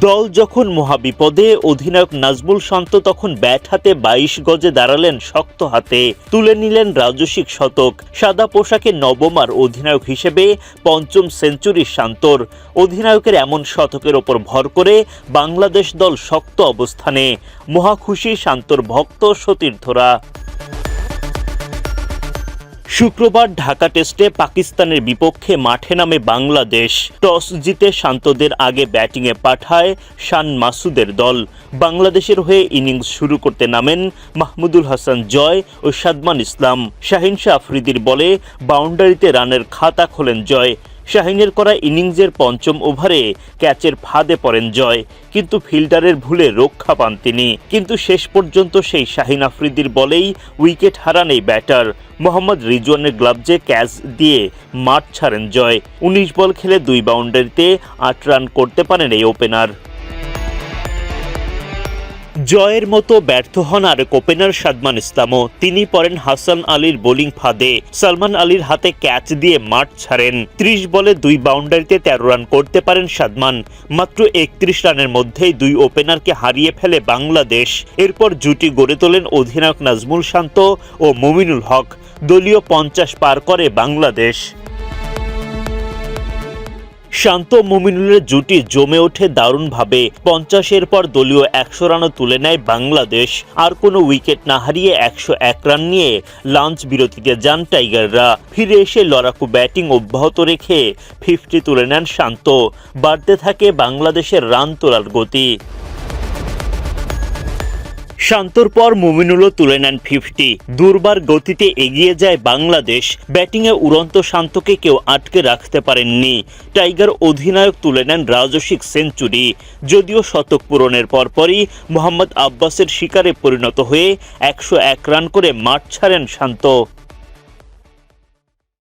দল যখন মহাবিপদে অধিনায়ক নাজমুল শান্ত তখন ব্যাট হাতে ২২ গজে দাঁড়ালেন শক্ত হাতে, তুলে নিলেন রাজস্বিক শতক। সাদা পোশাকে নবমার অধিনায়ক হিসেবে পঞ্চম সেঞ্চুরি শান্তর। অধিনায়কের এমন শতকের ওপর ভর করে বাংলাদেশ দল শক্ত অবস্থানে। মহাখুশি শান্তর ভক্ত সতীর্থরা। শুক্রবার ঢাকা টেস্টে পাকিস্তানের বিপক্ষে মাঠে নামে বাংলাদেশ। টস জিতে শান্তদের আগে ব্যাটিংয়ে পাঠায় শান মাসুদের দল। বাংলাদেশের হয়ে ইনিংস শুরু করতে নামেন মাহমুদুল হাসান জয় ও সাদমান ইসলাম। শাহিন শাহ আফ্রিদির বলে বাউন্ডারিতে রানের খাতা খোলেন জয়। শাহিনের করা ইনিংসের পঞ্চম ওভারে ক্যাচের ফাঁদে পড়েন জয়, কিন্তু ফিল্ডারের ভুলে রক্ষা পান তিনি। কিন্তু শেষ পর্যন্ত সেই শাহিন আফ্রিদির বলেই উইকেট হারান এই ব্যাটার। মোহাম্মদ রিজওয়ানের গ্লাভসে ক্যাচ দিয়ে মাঠ ছাড়েন জয়। ১৯ বল খেলে ২ বাউন্ডারিতে ৮ রান করতে পারেন এই ওপেনার। জয়ের মতো ব্যর্থ হন আরেক ওপেনার সাদমান ইসলামও। তিনি পড়েন হাসান আলীর বোলিং ফাঁদে। সালমান আলীর হাতে ক্যাচ দিয়ে মাঠ ছাড়েন। ৩০ বলে ২ বাউন্ডারিতে ১৩ রান করতে পারেন সাদমান। মাত্র ৩১ রানের মধ্যেই ২ ওপেনারকে হারিয়ে ফেলে বাংলাদেশ। এরপর জুটি গড়ে তোলেন অধিনায়ক নাজমুল শান্ত ও মুমিনুল হক। দলীয় ৫০ পার করে বাংলাদেশ। শান্ত মুমিনুলের জুটি জমে ওঠে দারুণভাবে। ৫০-এর পর দলীয় ১০০ রানও তুলে নেয় বাংলাদেশ। আর কোনো উইকেট না হারিয়ে ১০১ রান নিয়ে লাঞ্চ বিরতিতে যান টাইগাররা। ফিরে এসে লড়াকু ব্যাটিং অব্যাহত রেখে ৫০ তুলে নেন শান্ত। বাড়তে থাকে বাংলাদেশের রান তোলার গতি। শান্তর পর মুমিনুলও তুলে নেন ৫০। দুর্বার গতিতে এগিয়ে যায় বাংলাদেশ। ব্যাটিংয়ে উড়ন্ত শান্তকে কেউ আটকে রাখতে পারেননি। টাইগার অধিনায়ক তুলে নেন রাজস্বিক সেঞ্চুরি। যদিও শতক পূরণের পরপরই মোহাম্মদ আব্বাসের শিকারে পরিণত হয়ে ১০১ রান করে মাঠ ছাড়েন শান্ত।